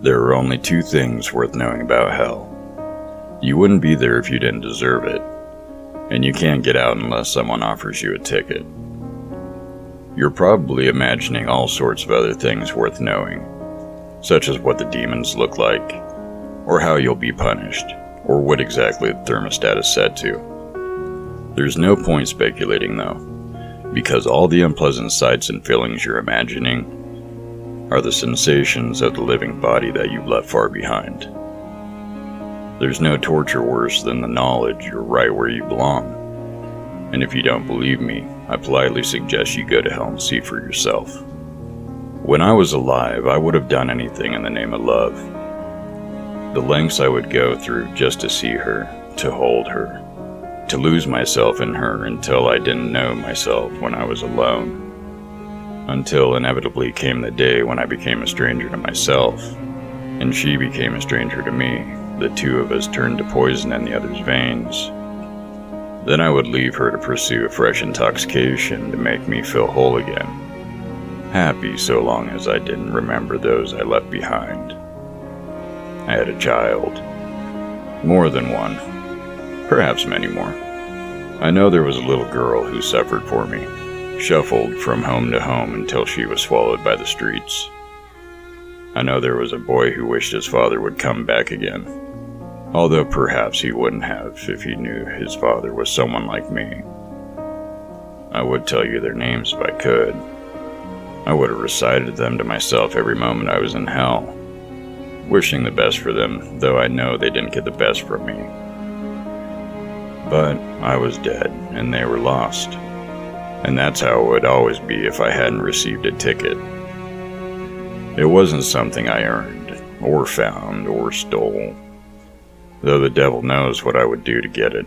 There are only two things worth knowing about hell. You wouldn't be there if you didn't deserve it, and you can't get out unless someone offers you a ticket. You're probably imagining all sorts of other things worth knowing, such as what the demons look like, or how you'll be punished, or what exactly the thermostat is set to. There's no point speculating though, because all the unpleasant sights and feelings you're imagining are the sensations of the living body that you've left far behind. There's no torture worse than the knowledge you're right where you belong. And if you don't believe me, I politely suggest you go to hell and see for yourself. When I was alive, I would have done anything in the name of love. The lengths I would go through just to see her, to hold her, to lose myself in her until I didn't know myself when I was alone. Until inevitably came the day when I became a stranger to myself, and she became a stranger to me. The two of us turned to poison in the other's veins. Then I would leave her to pursue a fresh intoxication to make me feel whole again. Happy so long as I didn't remember those I left behind. I had a child. More than one. Perhaps many more. I know there was a little girl who suffered for me, shuffled from home to home until she was swallowed by the streets. I know there was a boy who wished his father would come back again, although perhaps he wouldn't have if he knew his father was someone like me. I would tell you their names if I could. I would have recited them to myself every moment I was in hell, wishing the best for them, though I know they didn't get the best from me. But I was dead, and they were lost. And that's how it would always be if I hadn't received a ticket. It wasn't something I earned, or found, or stole, though the devil knows what I would do to get it.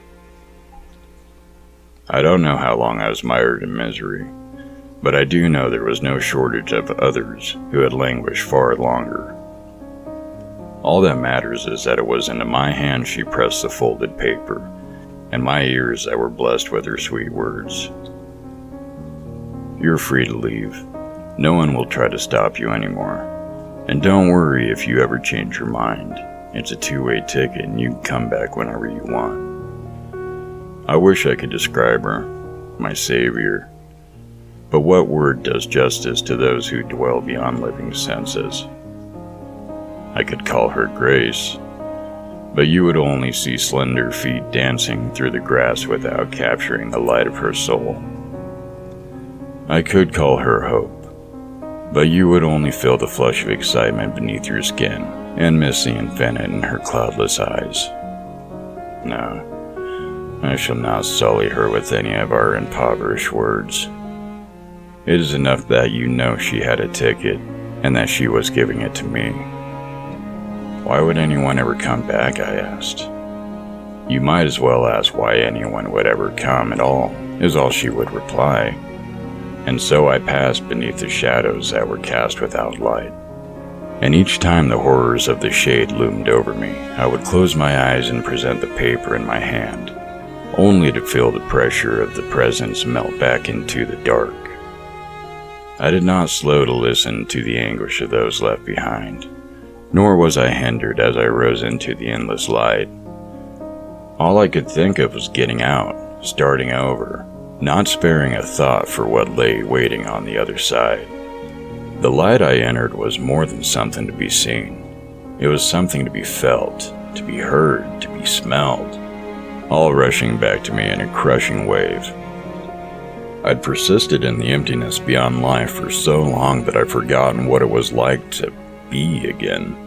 I don't know how long I was mired in misery, but I do know there was no shortage of others who had languished far longer. All that matters is that it was into my hand she pressed the folded paper, and my ears that were blessed with her sweet words. You're free to leave. No one will try to stop you anymore. And don't worry if you ever change your mind. It's a two-way ticket and you can come back whenever you want. I wish I could describe her, my savior. But what word does justice to those who dwell beyond living senses? I could call her Grace, but you would only see slender feet dancing through the grass without capturing the light of her soul. I could call her Hope, but you would only feel the flush of excitement beneath your skin and miss the infinite in her cloudless eyes. No, I shall not sully her with any of our impoverished words. It is enough that you know she had a ticket and that she was giving it to me. Why would anyone ever come back, I asked. You might as well ask why anyone would ever come at all, is all she would reply. And so I passed beneath the shadows that were cast without light. And each time the horrors of the shade loomed over me, I would close my eyes and present the paper in my hand, only to feel the pressure of the presence melt back into the dark. I did not slow to listen to the anguish of those left behind, nor was I hindered as I rose into the endless light. All I could think of was getting out, starting over, not sparing a thought for what lay waiting on the other side. The light I entered was more than something to be seen. It was something to be felt, to be heard, to be smelled, all rushing back to me in a crushing wave. I'd persisted in the emptiness beyond life for so long that I'd forgotten what it was like to be again.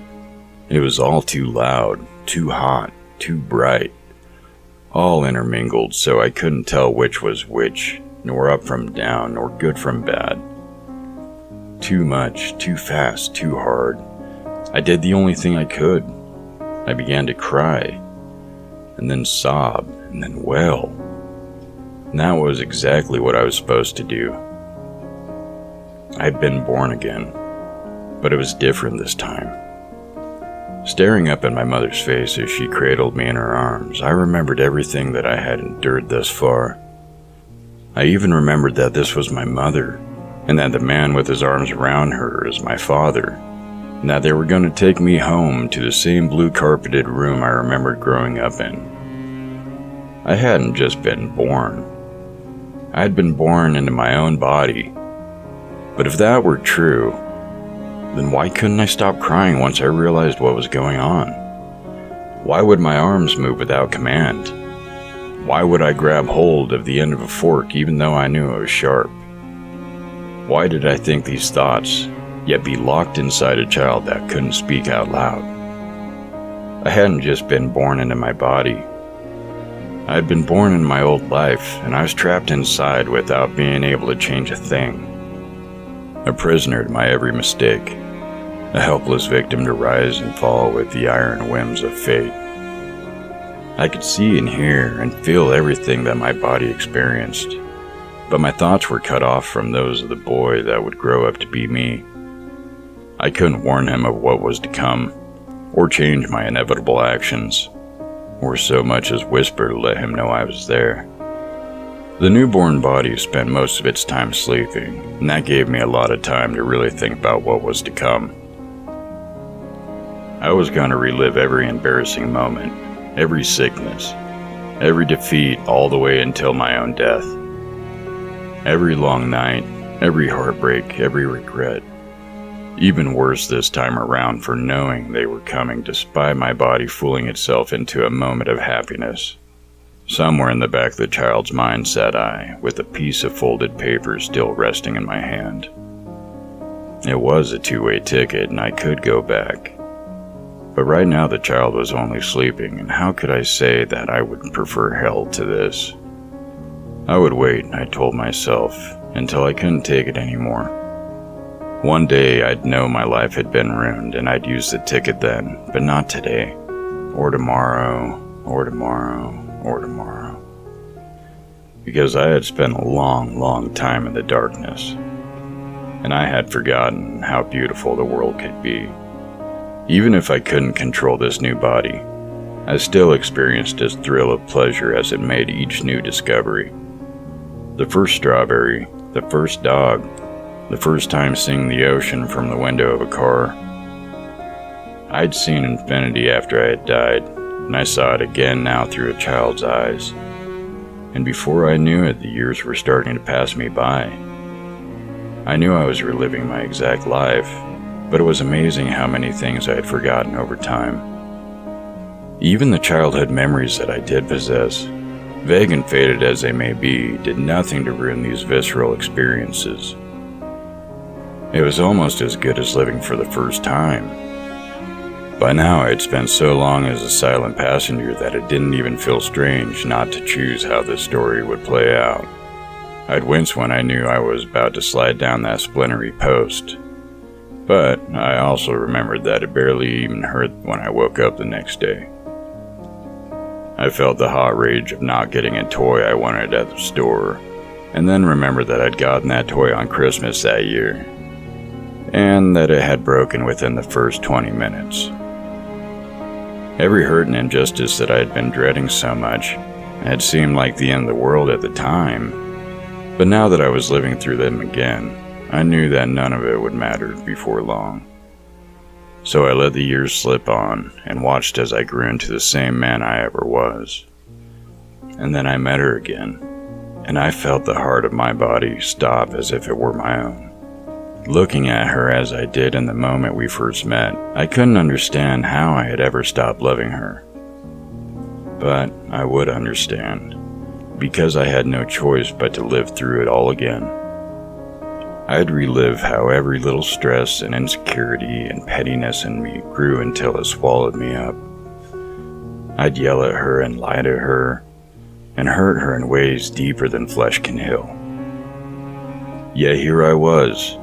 It was all too loud, too hot, too bright, all intermingled so I couldn't tell which was which, nor up from down, nor good from bad. Too much, too fast, too hard. I did the only thing I could. I began to cry, and then sob, and then wail. And that was exactly what I was supposed to do. I'd been born again, but it was different this time. Staring up at my mother's face as she cradled me in her arms, I remembered everything that I had endured thus far. I even remembered that this was my mother, and that the man with his arms around her is my father. Now they were going to take me home to the same blue-carpeted room I remembered growing up in. I hadn't just been born. I had been born into my own body. But if that were true, then why couldn't I stop crying once I realized what was going on? Why would my arms move without command? Why would I grab hold of the end of a fork even though I knew it was sharp? Why did I think these thoughts, yet be locked inside a child that couldn't speak out loud? I hadn't just been born into my body. I had been born in my old life, and I was trapped inside without being able to change a thing. A prisoner to my every mistake, a helpless victim to rise and fall with the iron whims of fate. I could see and hear and feel everything that my body experienced, but my thoughts were cut off from those of the boy that would grow up to be me. I couldn't warn him of what was to come, or change my inevitable actions, or so much as whisper to let him know I was there. The newborn body spent most of its time sleeping, and that gave me a lot of time to really think about what was to come. I was going to relive every embarrassing moment, every sickness, every defeat all the way until my own death. Every long night, every heartbreak, every regret. Even worse this time around for knowing they were coming despite my body fooling itself into a moment of happiness. Somewhere in the back of the child's mind sat I, with a piece of folded paper still resting in my hand. It was a two-way ticket and I could go back. But right now the child was only sleeping, and how could I say that I would prefer hell to this? I would wait, I told myself, until I couldn't take it anymore. One day I'd know my life had been ruined and I'd use the ticket then, but not today, or tomorrow, or tomorrow, or tomorrow. Because I had spent a long, long time in the darkness, and I had forgotten how beautiful the world could be. Even if I couldn't control this new body, I still experienced a thrill of pleasure as it made each new discovery. The first strawberry, the first dog, the first time seeing the ocean from the window of a car. I'd seen infinity after I had died, and I saw it again now through a child's eyes. And before I knew it, the years were starting to pass me by. I knew I was reliving my exact life, but it was amazing how many things I had forgotten over time. Even the childhood memories that I did possess, vague and faded as they may be, did nothing to ruin these visceral experiences. It was almost as good as living for the first time. By now I had spent so long as a silent passenger that it didn't even feel strange not to choose how this story would play out. I'd wince when I knew I was about to slide down that splintery post. But I also remembered that it barely even hurt when I woke up the next day. I felt the hot rage of not getting a toy I wanted at the store, and then remembered that I'd gotten that toy on Christmas that year, and that it had broken within the first 20 minutes. Every hurt and injustice that I had been dreading so much had seemed like the end of the world at the time, but now that I was living through them again, I knew that none of it would matter before long. So I let the years slip on and watched as I grew into the same man I ever was. And then I met her again, and I felt the heart of my body stop as if it were my own. Looking at her as I did in the moment we first met, I couldn't understand how I had ever stopped loving her. But I would understand, because I had no choice but to live through it all again. I'd relive how every little stress and insecurity and pettiness in me grew until it swallowed me up. I'd yell at her and lie to her, and hurt her in ways deeper than flesh can heal. Yet here I was,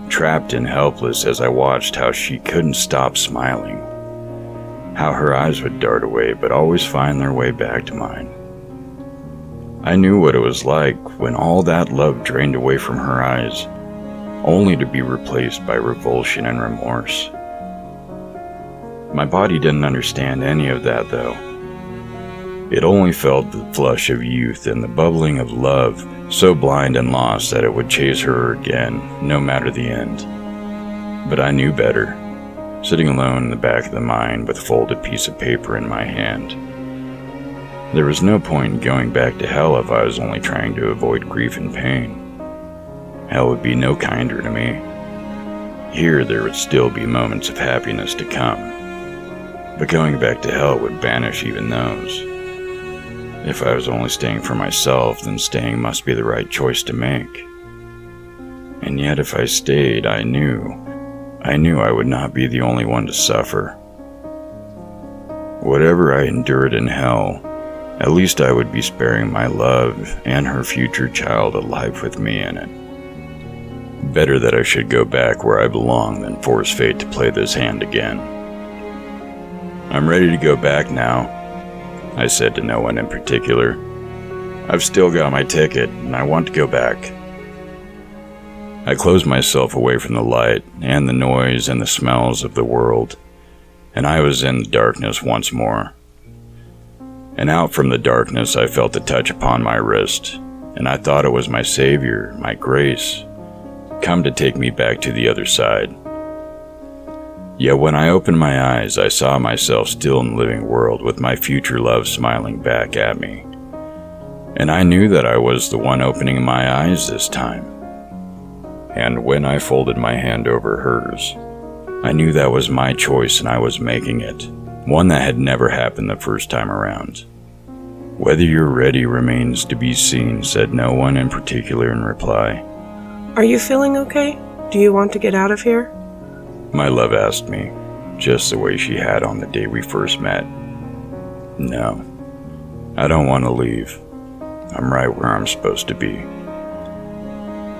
trapped and helpless as I watched how she couldn't stop smiling, how her eyes would dart away but always find their way back to mine. I knew what it was like when all that love drained away from her eyes, only to be replaced by revulsion and remorse. My body didn't understand any of that though. It only felt the flush of youth and the bubbling of love, so blind and lost that it would chase her again, no matter the end. But I knew better, sitting alone in the back of the mine with a folded piece of paper in my hand. There was no point in going back to hell if I was only trying to avoid grief and pain. Hell would be no kinder to me. Here there would still be moments of happiness to come, but going back to hell would banish even those. If I was only staying for myself, then staying must be the right choice to make. And yet if I stayed, I knew I would not be the only one to suffer. Whatever I endured in hell, at least I would be sparing my love and her future child a life with me in it. Better that I should go back where I belong than force fate to play this hand again. I'm ready to go back now, I said to no one in particular. I've still got my ticket, and I want to go back. I closed myself away from the light and the noise and the smells of the world, and I was in the darkness once more. And out from the darkness I felt a touch upon my wrist, and I thought it was my Savior, my grace, come to take me back to the other side. Yet when I opened my eyes, I saw myself still in the living world with my future love smiling back at me. And I knew that I was the one opening my eyes this time. And when I folded my hand over hers, I knew that was my choice and I was making it, one that had never happened the first time around. Whether you're ready remains to be seen, said no one in particular in reply. Are you feeling okay? Do you want to get out of here? My love asked me, just the way she had on the day we first met. No, I don't want to leave. I'm right where I'm supposed to be.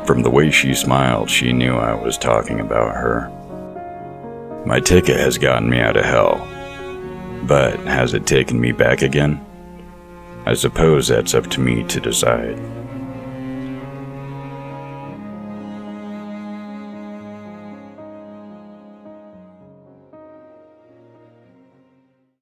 From the way she smiled, she knew I was talking about her. My ticket has gotten me out of hell, but has it taken me back again? I suppose that's up to me to decide.